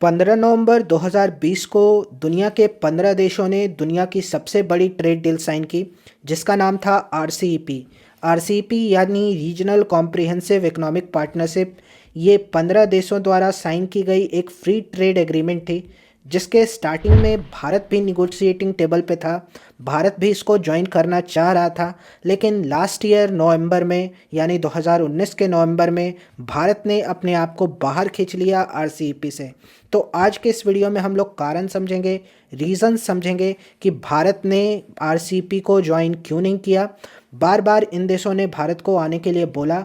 15 नवंबर 2020 को दुनिया के 15 देशों ने दुनिया की सबसे बड़ी ट्रेड डील साइन की, जिसका नाम था आरसीईपी। आरसीईपी यानी रीजनल कॉम्प्रिहेंसिव इकोनॉमिक पार्टनरशिप। ये 15 देशों द्वारा साइन की गई एक फ्री ट्रेड एग्रीमेंट थी, जिसके स्टार्टिंग में भारत भी निगोशिएटिंग टेबल पे था। भारत भी इसको ज्वाइन करना चाह रहा था, लेकिन लास्ट ईयर नवंबर में यानी 2019 के नवंबर में भारत ने अपने आप को बाहर खींच लिया आरसीईपी से। तो आज के इस वीडियो में हम लोग कारण समझेंगे, रीज़न समझेंगे कि भारत ने आरसीईपी को ज्वाइन क्यों नहीं किया। बार बार इन देशों ने भारत को आने के लिए बोला।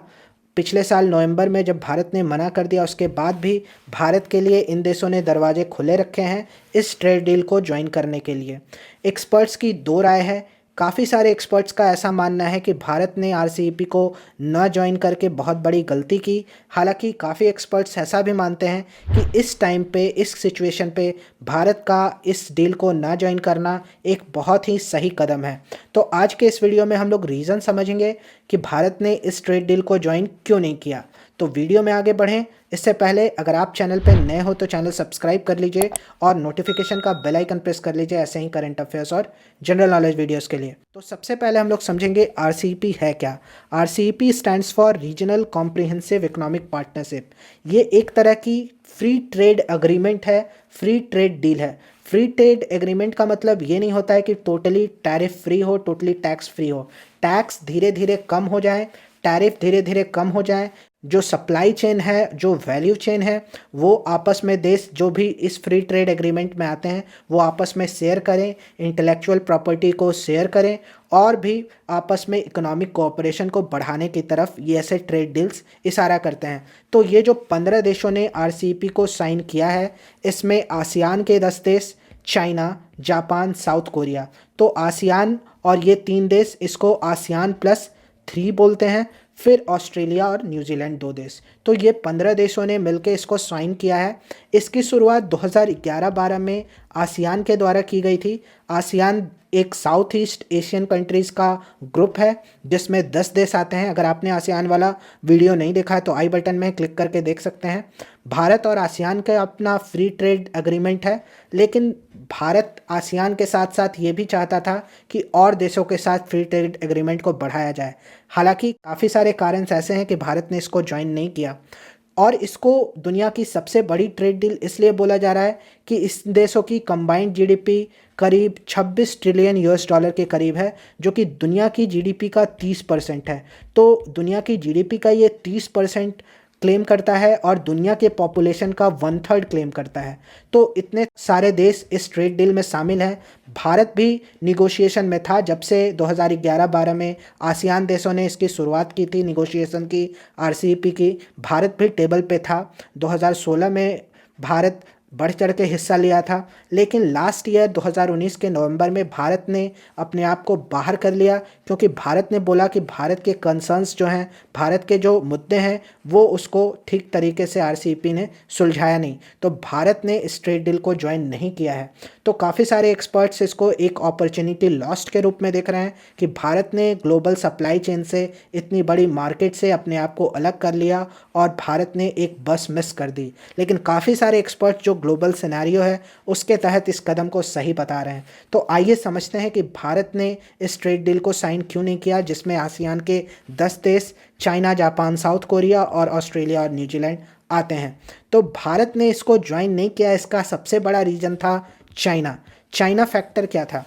पिछले साल नवंबर में जब भारत ने मना कर दिया, उसके बाद भी भारत के लिए इन देशों ने दरवाजे खुले रखे हैं इस ट्रेड डील को ज्वाइन करने के लिए। एक्सपर्ट्स की दो राय है। काफ़ी सारे एक्सपर्ट्स का ऐसा मानना है कि भारत ने आरसीईपी को न ज्वाइन करके बहुत बड़ी गलती की। हालांकि काफ़ी एक्सपर्ट्स ऐसा भी मानते हैं कि इस टाइम पे, इस सिचुएशन पे भारत का इस डील को ना ज्वाइन करना एक बहुत ही सही कदम है। तो आज के इस वीडियो में हम लोग रीज़न समझेंगे कि भारत ने इस ट्रेड डील को ज्वाइन क्यों नहीं किया। तो वीडियो में आगे बढ़ें इससे पहले अगर आप चैनल पर नए हो तो चैनल सब्सक्राइब कर लीजिए और नोटिफिकेशन का बेल आइकन प्रेस कर लीजिए ऐसे ही करंट अफेयर्स और जनरल नॉलेज वीडियोस के लिए। तो सबसे पहले हम लोग समझेंगे आरसीईपी है क्या। RCEP stands for regional comprehensive economic partnership. ये एक तरह की फ्री ट्रेड अग्रीमेंट है, फ्री ट्रेड डील है। फ्री ट्रेड एग्रीमेंट का मतलब ये नहीं होता है कि टोटली टैरिफ फ्री हो, टोटली टैक्स फ्री हो। टैक्स धीरे धीरे कम हो जाए, टैरिफ धीरे धीरे कम हो जाए। जो सप्लाई चेन है, जो वैल्यू चेन है, वो आपस में देश जो भी इस फ्री ट्रेड एग्रीमेंट में आते हैं वो आपस में शेयर करें, इंटेलेक्चुअल प्रॉपर्टी को शेयर करें और भी आपस में इकोनॉमिक कोऑपरेशन को बढ़ाने की तरफ ये ऐसे ट्रेड डील्स इशारा करते हैं। तो ये जो 15 देशों ने आरसीईपी को साइन किया है, इसमें आसियान के 10 देश, चाइना, जापान, साउथ कोरिया। तो आसियान और ये 3 देश, इसको आसियान प्लस 3 बोलते हैं। फिर ऑस्ट्रेलिया और न्यूजीलैंड 2 देश। तो ये 15 देशों ने मिलकर इसको साइन किया है। इसकी शुरुआत 2011-12 में आसियान के द्वारा की गई थी। आसियान एक साउथ ईस्ट एशियन कंट्रीज़ का ग्रुप है जिसमें 10 देश आते हैं। अगर आपने आसियान वाला वीडियो नहीं देखा है तो आई बटन में क्लिक करके देख सकते हैं। भारत और आसियान का अपना फ्री ट्रेड एग्रीमेंट है, लेकिन भारत आसियान के साथ साथ ये भी चाहता था कि और देशों के साथ फ्री ट्रेड एग्रीमेंट को बढ़ाया जाए। हालांकि काफ़ी सारे कारण ऐसे हैं कि भारत ने इसको ज्वाइन नहीं किया। और इसको दुनिया की सबसे बड़ी ट्रेड डील इसलिए बोला जा रहा है कि इस देशों की कंबाइंड जीडीपी करीब 26 ट्रिलियन यूएस डॉलर के करीब है, जो कि दुनिया की जीडीपी का 30% है। तो दुनिया की जीडीपी का ये 30% क्लेम करता है और दुनिया के पॉपुलेशन का 1/3 क्लेम करता है। तो इतने सारे देश इस ट्रेड डील में शामिल हैं। भारत भी निगोशिएशन में था जब से 2011-12 में आसियान देशों ने इसकी शुरुआत की थी निगोशिएशन की, आरसीईपी की। भारत भी टेबल पे था। 2016 में भारत बढ़ चढ़ के हिस्सा लिया था, लेकिन लास्ट ईयर 2019 के नवंबर में भारत ने अपने आप को बाहर कर लिया, क्योंकि भारत ने बोला कि भारत के कंसर्न्स जो हैं, भारत के जो मुद्दे हैं, वो उसको ठीक तरीके से आरसीईपी ने सुलझाया नहीं। तो भारत ने इस ट्रेड डील को ज्वाइन नहीं किया है। तो काफ़ी सारे एक्सपर्ट्स इसको एक अपॉर्चुनिटी लॉस्ट के रूप में देख रहे हैं कि भारत ने ग्लोबल सप्लाई चेन से, इतनी बड़ी मार्केट से अपने आप को अलग कर लिया और भारत ने एक बस मिस कर दी। लेकिन काफ़ी सारे एक्सपर्ट जो ग्लोबल सिनेरियो है उसके तहत इस कदम को सही बता रहे हैं। तो आइए समझते हैं कि भारत ने इस ट्रेड डील को साइन क्यों नहीं किया, जिसमें आसियान के 10 देश, चाइना, जापान, साउथ कोरिया और ऑस्ट्रेलिया और न्यूजीलैंड आते हैं। तो भारत ने इसको ज्वाइन नहीं किया, इसका सबसे बड़ा रीज़न था चाइना। चाइना फैक्टर क्या था?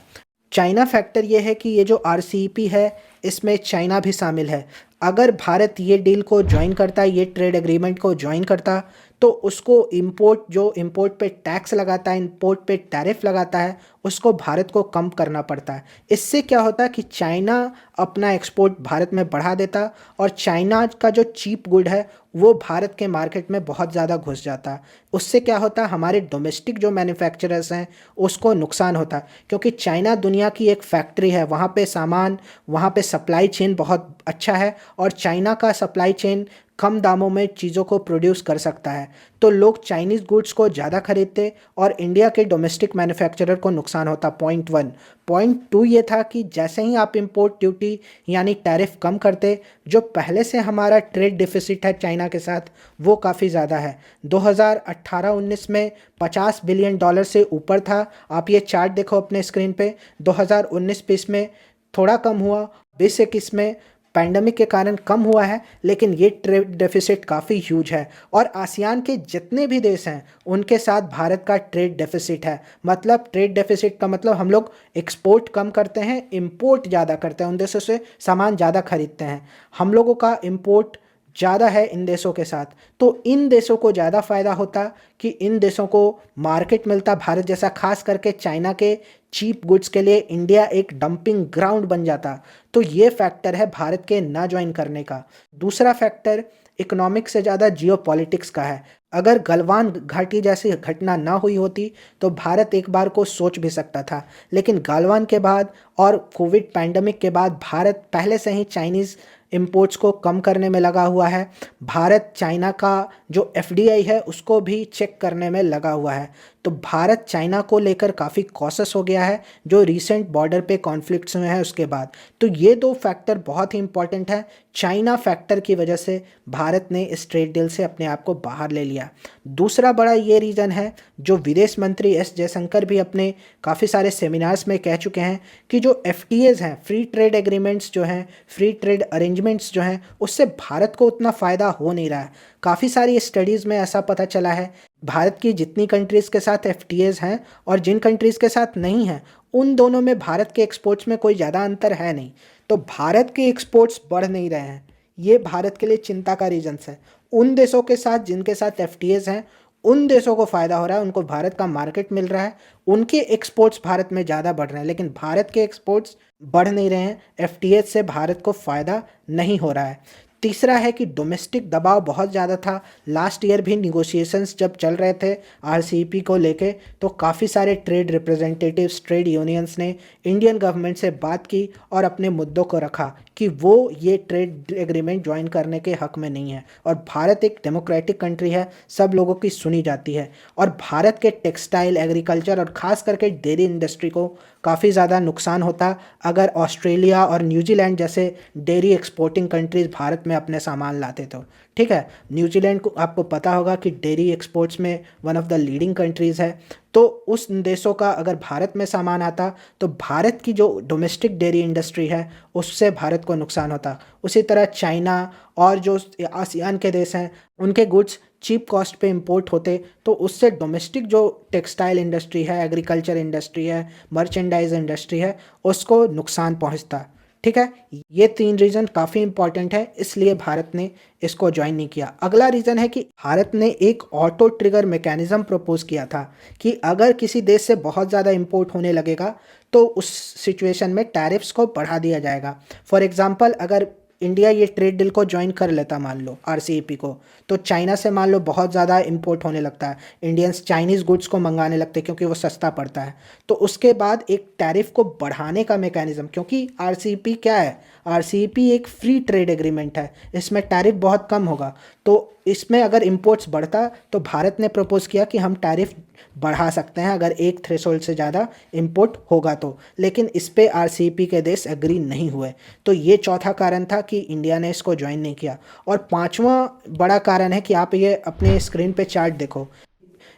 चाइना फैक्टर ये है कि ये जो आरसीईपी है इसमें चाइना भी शामिल है। अगर भारत ये डील को ज्वाइन करता, ये ट्रेड एग्रीमेंट को ज्वाइन करता, तो उसको इंपोर्ट पे टैक्स लगाता है, इंपोर्ट पे टैरिफ लगाता है, उसको भारत को कम करना पड़ता है। इससे क्या होता है कि चाइना अपना एक्सपोर्ट भारत में बढ़ा देता और चाइना का जो चीप गुड है वो भारत के मार्केट में बहुत ज़्यादा घुस जाता। उससे क्या होता, हमारे डोमेस्टिक जो मैन्युफैक्चरर्स हैं उसको नुकसान होता, क्योंकि चाइना दुनिया की एक फैक्ट्री है। वहाँ पे सामान, वहाँ पे सप्लाई चेन बहुत अच्छा है और चाइना का सप्लाई चेन कम दामों में चीज़ों को प्रोड्यूस कर सकता है, तो लोग चाइनीज़ गुड्स को ज़्यादा खरीदते और इंडिया के डोमेस्टिक मैन्युफैक्चरर को नुकसान होता। Point one. पॉइंट टू ये था कि जैसे ही आप इंपोर्ट ड्यूटी यानी टैरिफ कम करते, जो पहले से हमारा ट्रेड डिफिसिट है चाइना के साथ वो काफ़ी ज़्यादा है। 2018-19 में $50 बिलियन से ऊपर था। आप ये चार्ट देखो अपने स्क्रीन पे। 2019-20 में थोड़ा कम हुआ, 2021 में पैंडमिक के कारण कम हुआ है, लेकिन ये ट्रेड डेफिसिट काफ़ी ह्यूज है। और आसियान के जितने भी देश हैं उनके साथ भारत का ट्रेड डेफिसिट है। मतलब ट्रेड डेफिसिट का मतलब हम लोग एक्सपोर्ट कम करते हैं, इंपोर्ट ज़्यादा करते हैं, उन देशों से सामान ज़्यादा खरीदते हैं। हम लोगों का इंपोर्ट ज़्यादा है इन देशों के साथ, तो इन देशों को ज़्यादा फ़ायदा होता कि इन देशों को मार्केट मिलता भारत जैसा, खास करके चाइना के चीप गुड्स के लिए इंडिया एक डंपिंग ग्राउंड बन जाता। तो ये फैक्टर है भारत के ना ज्वाइन करने का। दूसरा फैक्टर इकोनॉमिक से ज़्यादा जियोपॉलिटिक्स का है। अगर गलवान घाटी जैसी घटना ना हुई होती तो भारत एक बार को सोच भी सकता था, लेकिन गलवान के बाद और कोविड पैंडमिक के बाद भारत पहले से ही चाइनीज़ इंपोर्ट्स को कम करने में लगा हुआ है। भारत चाइना का जो एफडीआई है उसको भी चेक करने में लगा हुआ है। तो भारत चाइना को लेकर काफ़ी कॉशस हो गया है जो रीसेंट बॉर्डर पे कॉन्फ्लिक्ट्स में है उसके बाद। तो ये दो फैक्टर बहुत ही इंपॉर्टेंट है। चाइना फैक्टर की वजह से भारत ने इस ट्रेड डील से अपने आप को बाहर ले लिया। दूसरा बड़ा ये रीज़न है जो विदेश मंत्री एस जयशंकर भी अपने काफ़ी सारे सेमिनार्स में कह चुके हैं कि जो एफटीएज हैं, फ्री ट्रेड एग्रीमेंट्स जो हैं, फ्री ट्रेड अरेंजमेंट्स जो हैं, उससे भारत को उतना फ़ायदा हो नहीं रहा है। काफ़ी सारी स्टडीज़ में ऐसा पता चला है भारत की जितनी कंट्रीज़ के साथ एफटीएज हैं और जिन कंट्रीज़ के साथ नहीं हैं, उन दोनों में भारत के एक्सपोर्ट्स में कोई ज़्यादा अंतर है नहीं। तो भारत के एक्सपोर्ट्स बढ़ नहीं रहे हैं, ये भारत के लिए चिंता का रीजन्स है। उन देशों के साथ जिनके साथ एफटीएज हैं उन देशों को फ़ायदा हो रहा है, उनको भारत का मार्केट मिल रहा है, उनके एक्सपोर्ट्स भारत में ज़्यादा बढ़ रहे हैं, लेकिन भारत के एक्सपोर्ट्स बढ़ नहीं रहे हैं। एफटीएज से भारत को फ़ायदा नहीं हो रहा है। तीसरा है कि डोमेस्टिक दबाव बहुत ज़्यादा था। लास्ट ईयर भी निगोशिएशंस जब चल रहे थे आरसीईपी को लेके, तो काफ़ी सारे ट्रेड रिप्रेजेंटेटिव्स, ट्रेड यूनियंस ने इंडियन गवर्नमेंट से बात की और अपने मुद्दों को रखा कि वो ये ट्रेड एग्रीमेंट ज्वाइन करने के हक़ में नहीं है। और भारत एक डेमोक्रेटिक कंट्री है, सब लोगों की सुनी जाती है। और भारत के टेक्सटाइल, एग्रीकल्चर और ख़ास करके डेयरी इंडस्ट्री को काफ़ी ज़्यादा नुकसान होता अगर ऑस्ट्रेलिया और न्यूजीलैंड जैसे डेयरी एक्सपोर्टिंग कंट्रीज़ भारत में अपने सामान लाते तो। ठीक है, न्यूजीलैंड को आपको पता होगा कि डेयरी एक्सपोर्ट्स में one of the leading countries है। तो उस देशों का अगर भारत में सामान आता तो भारत की जो डोमेस्टिक डेयरी इंडस्ट्री है उससे भारत को नुकसान होता। उसी तरह चाइना और जो आसियान के देश हैं उनके गुड्स चीप कॉस्ट पे इंपोर्ट होते तो उससे डोमेस्टिक जो टेक्सटाइल इंडस्ट्री है, एग्रीकल्चर इंडस्ट्री है, मर्चेंडाइज इंडस्ट्री है, उसको नुकसान पहुंचता। ठीक है, ये तीन रीज़न काफ़ी इंपॉर्टेंट है, इसलिए भारत ने इसको ज्वाइन नहीं किया। अगला रीज़न है कि भारत ने एक ऑटो ट्रिगर मैकेनिज़्म प्रपोज किया था कि अगर किसी देश से बहुत ज़्यादा इंपोर्ट होने लगेगा तो उस सिचुएशन में टैरिफ्स को बढ़ा दिया जाएगा। फॉर एग्ज़ाम्पल, अगर इंडिया ये ट्रेड डील को ज्वाइन कर लेता, मान लो आरसीईपी को, तो चाइना से मान लो बहुत ज़्यादा इंपोर्ट होने लगता है, इंडियंस चाइनीज़ गुड्स को मंगाने लगते हैं क्योंकि वो सस्ता पड़ता है। तो उसके बाद एक टैरिफ को बढ़ाने का मैकेनिज़्म, क्योंकि आरसीईपी क्या है, आरसीईपी एक फ्री ट्रेड एग्रीमेंट है, इसमें टैरिफ बहुत कम होगा। तो इसमें अगर इंपोर्ट्स बढ़ता तो भारत ने प्रपोज किया कि हम टैरिफ बढ़ा सकते हैं अगर एक थ्रेशोल्ड से ज़्यादा इंपोर्ट होगा तो, लेकिन इस पे आरसीईपी के देश एग्री नहीं हुए। तो ये चौथा कारण था कि इंडिया ने इसको ज्वाइन नहीं किया। और पांचवा बड़ा कारण है कि आप ये अपने स्क्रीन पे चार्ट देखो,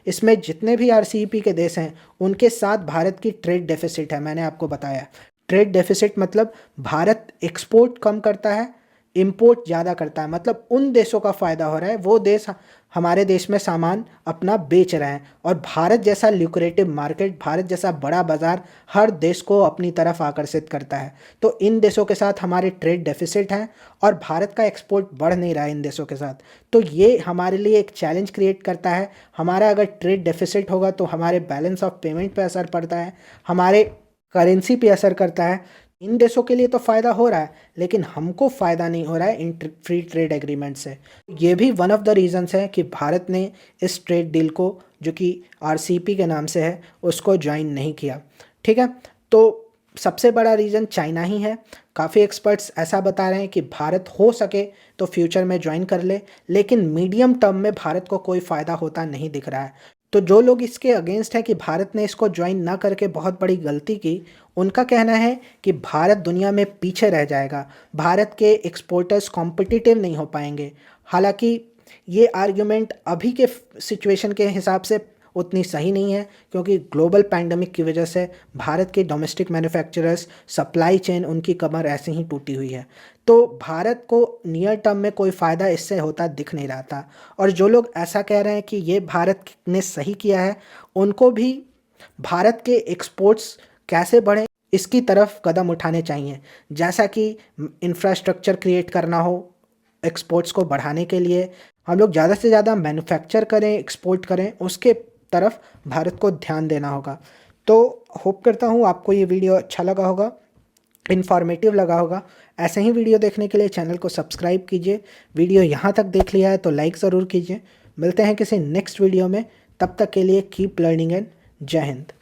इसमें जितने भी आरसीईपी के देश हैं उनके साथ भारत की ट्रेड डेफिसिट है। मैंने आपको बताया ट्रेड डेफिसिट मतलब भारत एक्सपोर्ट कम करता है, इंपोर्ट ज़्यादा करता है। मतलब उन देशों का फ़ायदा हो रहा है, वो देश हमारे देश में सामान अपना बेच रहे हैं। और भारत जैसा ल्यूक्रेटिव मार्केट, भारत जैसा बड़ा बाज़ार हर देश को अपनी तरफ आकर्षित करता है। तो इन देशों के साथ हमारे ट्रेड डेफिसिट हैं और भारत का एक्सपोर्ट बढ़ नहीं रहा है इन देशों के साथ। तो ये हमारे लिए एक चैलेंज क्रिएट करता है। हमारा अगर ट्रेड डेफिसिट होगा तो हमारे बैलेंस ऑफ पेमेंट पे असर पड़ता है, हमारे करेंसी पे असर करता है। इन देशों के लिए तो फ़ायदा हो रहा है, लेकिन हमको फ़ायदा नहीं हो रहा है इन फ्री ट्रेड एग्रीमेंट से। ये भी वन ऑफ द रीज़न्स है कि भारत ने इस ट्रेड डील को, जो कि आरसीईपी के नाम से है, उसको ज्वाइन नहीं किया। ठीक है, तो सबसे बड़ा रीज़न चाइना ही है। काफ़ी एक्सपर्ट्स ऐसा बता रहे हैं कि भारत हो सके तो फ्यूचर में ज्वाइन कर ले, लेकिन मीडियम टर्म में भारत को कोई फ़ायदा होता नहीं दिख रहा है। तो जो लोग इसके अगेंस्ट हैं कि भारत ने इसको ज्वाइन ना करके बहुत बड़ी गलती की, उनका कहना है कि भारत दुनिया में पीछे रह जाएगा, भारत के एक्सपोर्टर्स कॉम्पिटिटिव नहीं हो पाएंगे। हालांकि ये आर्ग्यूमेंट अभी के सिचुएशन के हिसाब से उतनी सही नहीं है, क्योंकि ग्लोबल पैंडमिक की वजह से भारत के डोमेस्टिक मैन्युफैक्चरर्स सप्लाई चेन उनकी कमर ऐसे ही टूटी हुई है। तो भारत को नियर टर्म में कोई फ़ायदा इससे होता दिख नहीं रहा था। और जो लोग ऐसा कह रहे हैं कि ये भारत ने सही किया है, उनको भी भारत के एक्सपोर्ट्स कैसे बढ़ें इसकी तरफ कदम उठाने चाहिए, जैसा कि इंफ्रास्ट्रक्चर क्रिएट करना हो एक्सपोर्ट्स को बढ़ाने के लिए, हम लोग ज़्यादा से ज़्यादा मैन्युफैक्चर करें, एक्सपोर्ट करें, उसके तरफ भारत को ध्यान देना होगा। तो होप करता हूँ आपको ये वीडियो अच्छा लगा होगा, इन्फॉर्मेटिव लगा होगा। ऐसे ही वीडियो देखने के लिए चैनल को सब्सक्राइब कीजिए। वीडियो यहाँ तक देख लिया है तो लाइक ज़रूर कीजिए। मिलते हैं किसी नेक्स्ट वीडियो में, तब तक के लिए कीप लर्निंग एंड जय हिंद।